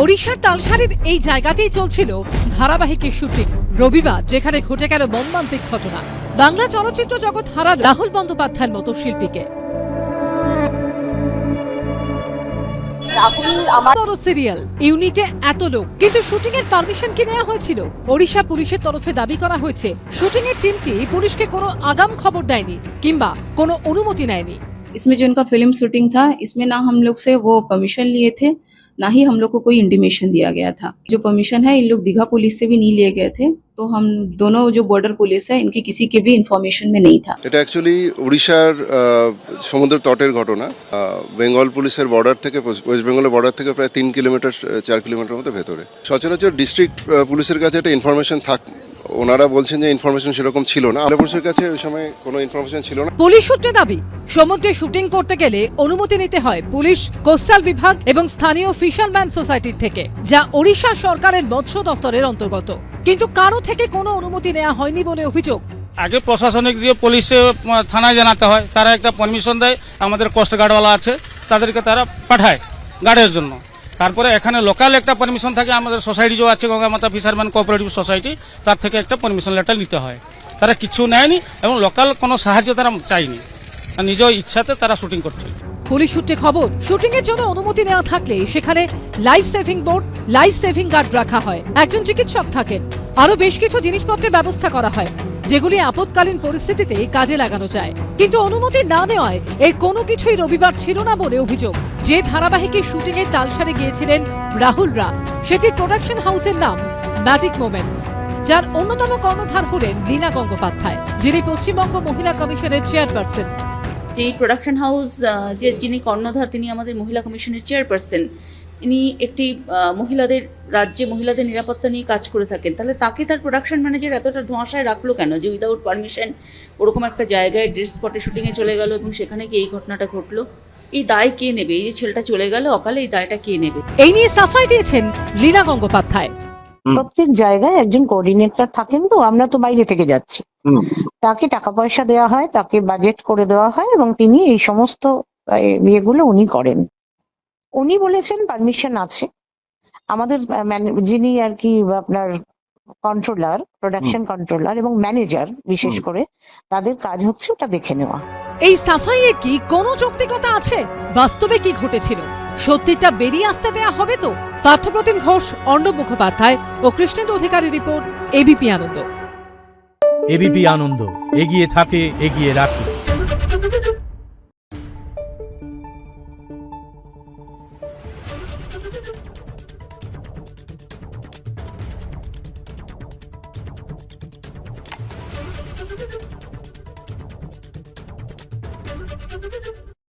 ওড়িশার তালসারির এই জায়গাতেই চলছিল ধারাবাহিকের শুটিং। রবিবার যেখানে ঘটে গেল মর্মান্তিক ঘটনা, বাংলা চলচ্চিত্র জগৎ হারাল রাহুল বন্দ্যোপাধ্যায়ের মতো শিল্পীকে। বড় সিরিয়াল ইউনিটে এত লোক, কিন্তু শুটিং এর পারমিশন কি নেওয়া হয়েছিল? ওড়িশা পুলিশের তরফে দাবি করা হয়েছে শুটিং এর টিমটি পুলিশকে কোনো আগাম খবর দেয়নি কিংবা কোনো অনুমতি নেয়নি। इसमें जो इनका फिल्म शूटिंग था, इसमें ना हम लोग से वो परमिशन लिए थे, ना ही हम लोग को कोई इंटीमेशन दिया गया था। जो परमिशन है इन लोग दीघा पुलिस से भी नहीं लिए गए थे, तो हम दोनों जो बॉर्डर पुलिस है इनकी किसी के भी इन्फॉर्मेशन में नहीं था। এটা অ্যাকচুয়ালি উড়িষ্যার সমুদ্র তটের ঘটনা। বেঙ্গল পুলিশের বর্ডার থেকে, ওয়েস্ট বেঙ্গলের বর্ডার থেকে প্রায় 3 কিলোমিটার 4 কিলোমিটার মতো ভেতরে। সচরাচর ডিস্ট্রিক্ট পুলিশের কাছে একটা ইনফরমেশন ওনারা বলছেন যে ইনফরমেশন সেরকম ছিল না। পুলিশের কাছে ওই সময় কোনো ইনফরমেশন ছিল না। পুলিশ সূত্রে দাবি, সমুদ্রে শুটিং করতে গেলে অনুমতি নিতে হয় পুলিশ, কোস্টাল বিভাগ এবং স্থানীয় ফিশারম্যান সোসাইটির থেকে, যা ওড়িশা সরকারের মৎস্য দফতরের অন্তর্গত। কিন্তু কারো থেকে কোনো অনুমতি নেওয়া হয়নি বলে অভিযোগ। আগে প্রশাসনিক দিয়ে পুলিশে থানায় জানাতে হয়, তারা একটা পারমিশন দেয়, আমাদের কোস্ট গার্ডওয়ালা আছে তাদেরকে তারা পাঠায় গার্ডের জন্য। তারপরে এখানে লোকাল একটা পারমিশন থাকে, আমাদের সোসাইটি যে আছে গঙ্গামাতা ফিশারম্যান কোঅপারেটিভ সোসাইটি, তার থেকে একটা পারমিশন লেটার নিতে হয়। তারা কিছু নেয়নি এবং লোকাল কোনো সাহায্য তারা চায়নি, নিজ ইচ্ছাতে তারা শুটিং করছে। পুলিশ সূত্রে খবর, শুটিং এর জন্য অনুমতি নেওয়া থাকলে সেখানে life saving board, life saving guard রাখা হয়, একজন চিকিৎসক থাকেন, আরো বেশ কিছু জিনিসপত্রের ব্যবস্থা করা হয় যেগুলি আপৎকালীন পরিস্থিতিতে কাজে লাগানো যায়। কিন্তু অনুমতি না নেওয়ায় এর কোনো কিছুই রবিবার ছিল না বলে অভিযোগ। যে ধারাবাহিকের শুটিং এ তালসারে গিয়েছিলেন রাহুলরা, সেটির প্রোডাকশন হাউসের নাম ম্যাজিক মোমেন্টস, যার অন্যতম কর্ণধার হলেন লীনা গঙ্গোপাধ্যায়, যিনি পশ্চিমবঙ্গ মহিলা কমিশনের চেয়ারপারসন। এই প্রোডাকশন হাউস যিনি কর্ণধার, তিনি আমাদের মহিলা কমিশনের চেয়ারপারসন। তিনি একটি মহিলাদের রাজ্যে মহিলাদের নিরাপত্তা নিয়ে কাজ করে থাকেন। তাহলে তাকে তার প্রোডাকশন ম্যানেজার এতটা ধোঁয়াশায় রাখলো কেন যে উইদাউট পারমিশন ওরকম একটা জায়গায় ডেড স্পটে শুটিংয়ে চলে গেল এবং সেখানে গিয়ে এই ঘটনাটা ঘটলো? এই দায় কে নেবে? এই যে ছেলেটা চলে গেল অকালে, এই দায়টা কে নেবে? এই নিয়ে সাফাই দিয়েছেন লীনা গঙ্গোপাধ্যায়। প্রত্যেক জায়গায় একজন কোঅর্ডিনেটর থাকেন, তো আমরা তো বাইরে থেকে যাচ্ছি, তাকে টাকা পয়সা দেওয়া হয়, তাকে বাজেট করে দেওয়া হয় এবং তিনি এই সমস্ত ইয়েগুলো উনি করেন। উনি বলেছেন পারমিশন আছে। আমাদের যিনি আর কি আপনার কন্ট্রোলার, প্রোডাকশন কন্ট্রোলার এবং ম্যানেজার বিশেষ করে, তাদের কাজ হচ্ছে ওটা দেখে নেওয়া। এই সাফাইয়ের কি কোনো যৌক্তিকতা আছে? বাস্তবে কি ঘটেছিল সত্যিটা বেরিয়ে আসতে দেয়া হবে তো? পার্থপ্রতিম ঘোষ, অর্ণব মুখোপাধ্যায় ও কৃষ্ণেন্দু অধিকারী রিপোর্ট, এবিপি আনন্দ। এবিপি আনন্দ, এগিয়ে থাকে, এগিয়ে রাখে। Thank you.